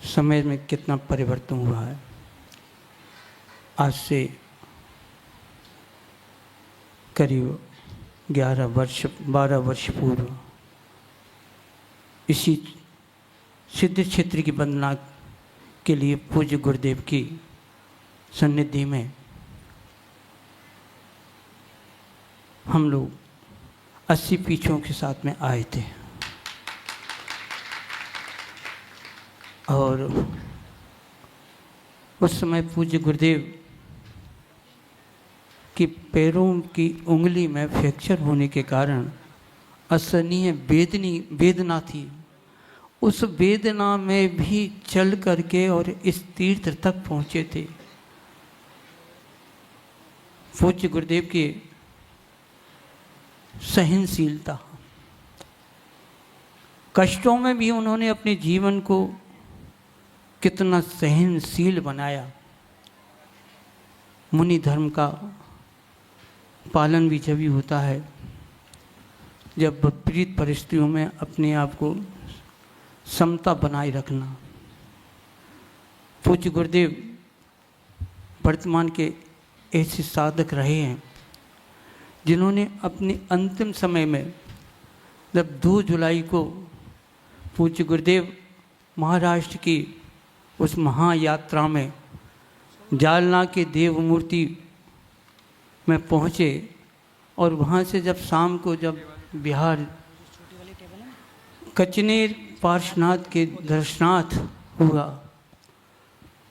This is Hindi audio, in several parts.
समय में कितना परिवर्तन हुआ है। आज से करीब 12 वर्ष पूर्व इसी सिद्ध क्षेत्र की वंदना के लिए पूज्य गुरुदेव की सन्निधि में हम लोग 80 पीछों के साथ में आए थे और उस समय पूज्य गुरुदेव कि पैरों की उंगली में फ्रैक्चर होने के कारण असहनीय वेदना थी। उस वेदना में भी चल करके और इस तीर्थ तक पहुँचे थे। पूज्य गुरुदेव की सहनशीलता, कष्टों में भी उन्होंने अपने जीवन को कितना सहनशील बनाया। मुनि धर्म का पालन भी जब ही होता है जब विपरीत परिस्थितियों में अपने आप को समता बनाए रखना। पूज्य गुरुदेव वर्तमान के ऐसे साधक रहे हैं जिन्होंने अपने अंतिम समय में जब 2 जुलाई को पूज्य गुरुदेव महाराष्ट्र की उस महायात्रा में जालना के देव मूर्ति में पहुँचे और वहाँ से जब शाम को जब बिहार कचनेर पार्श्वनाथ के दर्शनार्थ हुआ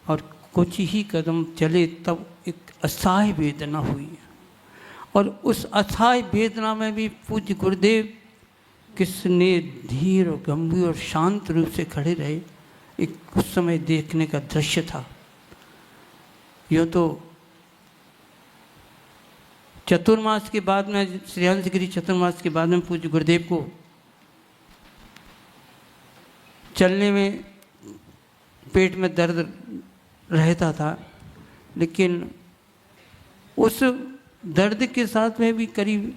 और कुछ ही कदम चले तब एक असहाय वेदना हुई और उस असहाय वेदना में भी पूज्य गुरुदेव किसने धीर और गंभीर और शांत रूप से खड़े रहे। एक उस समय देखने का दृश्य था। यूँ तो चतुर्मास के बाद में श्रेयांशगिरी चतुर्मास के बाद में पूज्य गुरुदेव को चलने में पेट में दर्द रहता था, लेकिन उस दर्द के साथ में भी करीब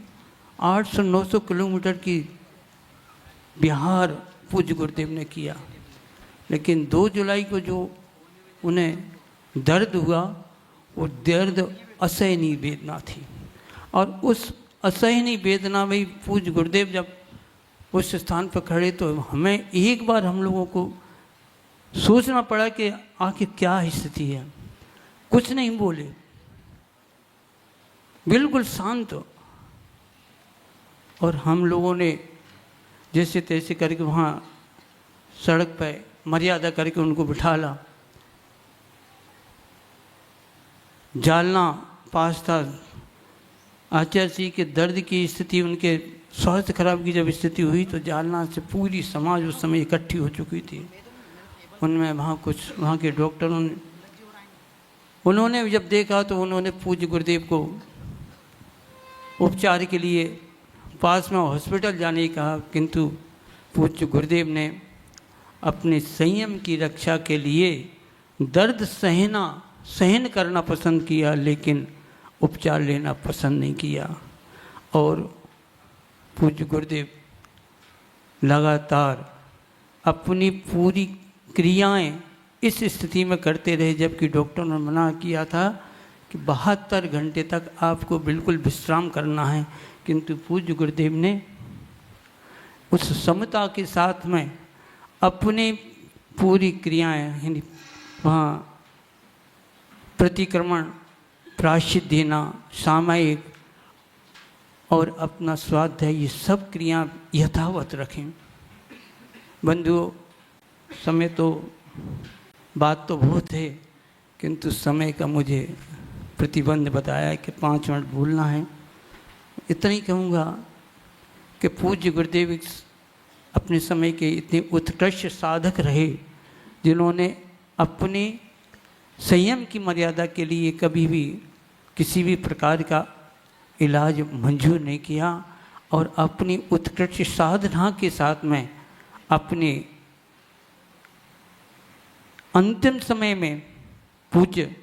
800-900 किलोमीटर की बिहार पूज्य गुरुदेव ने किया। लेकिन 2 जुलाई को जो उन्हें दर्द हुआ वो दर्द असहनीय वेदना थी और उस असहनीय वेदना में पूज्य गुरुदेव जब उस स्थान पर खड़े तो हमें एक बार हम लोगों को सोचना पड़ा कि आखिर क्या स्थिति है। कुछ नहीं बोले, बिल्कुल शांत। और हम लोगों ने जैसे तैसे करके वहाँ सड़क पर मर्यादा करके उनको बिठा ला। जालना पास था। आचार्य जी के दर्द की स्थिति, उनके स्वास्थ्य खराब की जब स्थिति हुई तो जालना से पूरी समाज उस समय इकट्ठी हो चुकी थी। उनमें वहाँ के डॉक्टरों ने उन्होंने जब देखा तो उन्होंने पूज्य गुरुदेव को उपचार के लिए पास में हॉस्पिटल जाने का कहा, किंतु पूज्य गुरुदेव ने अपने संयम की रक्षा के लिए दर्द सहन करना पसंद किया, लेकिन उपचार लेना पसंद नहीं किया। और पूज्य गुरुदेव लगातार अपनी पूरी क्रियाएं इस स्थिति में करते रहे, जबकि डॉक्टर ने मना किया था कि 72 घंटे तक आपको बिल्कुल विश्राम करना है। किंतु पूज्य गुरुदेव ने उस समता के साथ में अपने पूरी क्रियाएं वहाँ प्रतिक्रमण, प्रायश्चित देना, सामायिक और अपना स्वाध्याय, ये सब क्रिया यथावत रखें। बंधुओं, समय तो बात तो बहुत है, किंतु समय का मुझे प्रतिबंध बताया कि 5 मिनट बोलना है। इतना ही कहूँगा कि पूज्य गुरुदेव अपने समय के इतने उत्कृष्ट साधक रहे जिन्होंने अपने संयम की मर्यादा के लिए कभी भी किसी भी प्रकार का इलाज मंजूर नहीं किया और अपनी उत्कृष्ट साधना के साथ में अपने अंतिम समय में पूज्य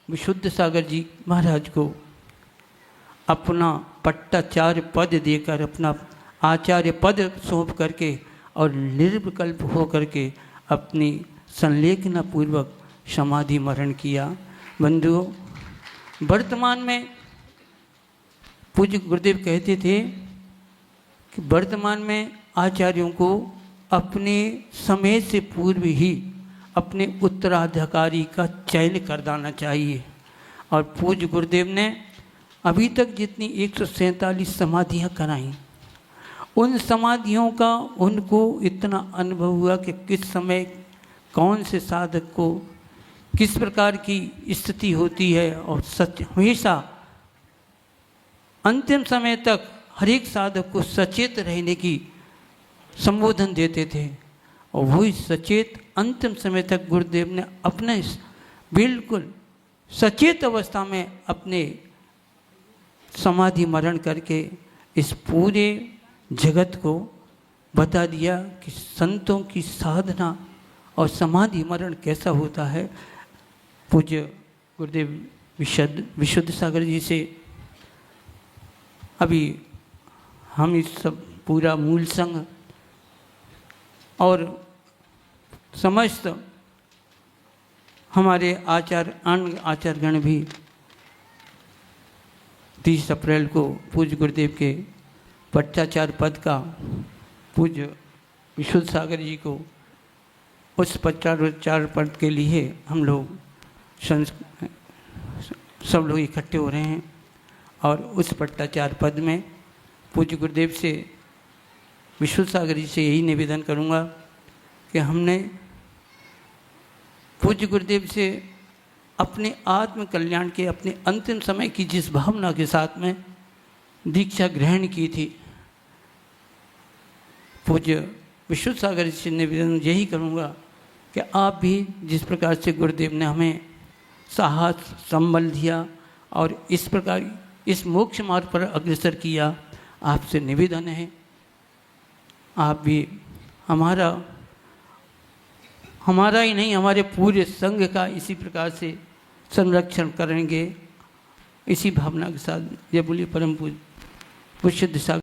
विशुद्ध सागर जी महाराज को अपना पट्टाचार्य पद देकर, अपना आचार्य पद सौंप करके और निर्विकल्प हो करके अपनी संलेखना पूर्वक समाधि मरण किया। बंधुओं, वर्तमान में पूज्य गुरुदेव कहते थे कि वर्तमान में आचार्यों को अपने समय से पूर्व ही अपने उत्तराधिकारी का चयन कर देना चाहिए। और पूज्य गुरुदेव ने अभी तक जितनी 147 समाधियाँ कराई, उन समाधियों का उनको इतना अनुभव हुआ कि किस समय कौन से साधक को किस प्रकार की स्थिति होती है, और सच हमेशा अंतिम समय तक हर एक साधक को सचेत रहने की संबोधन देते थे। और वही सचेत अंतिम समय तक गुरुदेव ने अपने बिल्कुल सचेत अवस्था में अपने समाधि मरण करके इस पूरे जगत को बता दिया कि संतों की साधना और समाधि मरण कैसा होता है। पूज्य गुरुदेव विशुद्ध सागर जी से अभी हम इस सब पूरा मूल संघ और समस्त हमारे अन्य आचार्यगण भी 30 अप्रैल को पूज्य गुरुदेव के पट्टाचार्य पद का पूज्य विशुद्ध सागर जी को उस पट्टाचार्य पद के लिए हम लोग सब लोग इकट्ठे हो रहे हैं। और उस पट्टाचार्य पद में पूज्य गुरुदेव से विशुद्ध सागर जी से यही निवेदन करूँगा कि हमने पूज्य गुरुदेव से अपने आत्म कल्याण के अपने अंतिम समय की जिस भावना के साथ में दीक्षा ग्रहण की थी, पूज्य विशुद्ध सागर जी से निवेदन यही करूँगा कि आप भी जिस प्रकार से गुरुदेव ने हमें साहस संबल दिया और इस प्रकार इस मोक्ष मार्ग पर अग्रसर किया, आपसे निवेदन है आप भी हमारा ही नहीं हमारे पूरे संघ का इसी प्रकार से संरक्षण करेंगे। इसी भावना के साथ ये बोलिए परम पूज्य विशुद्ध सागर।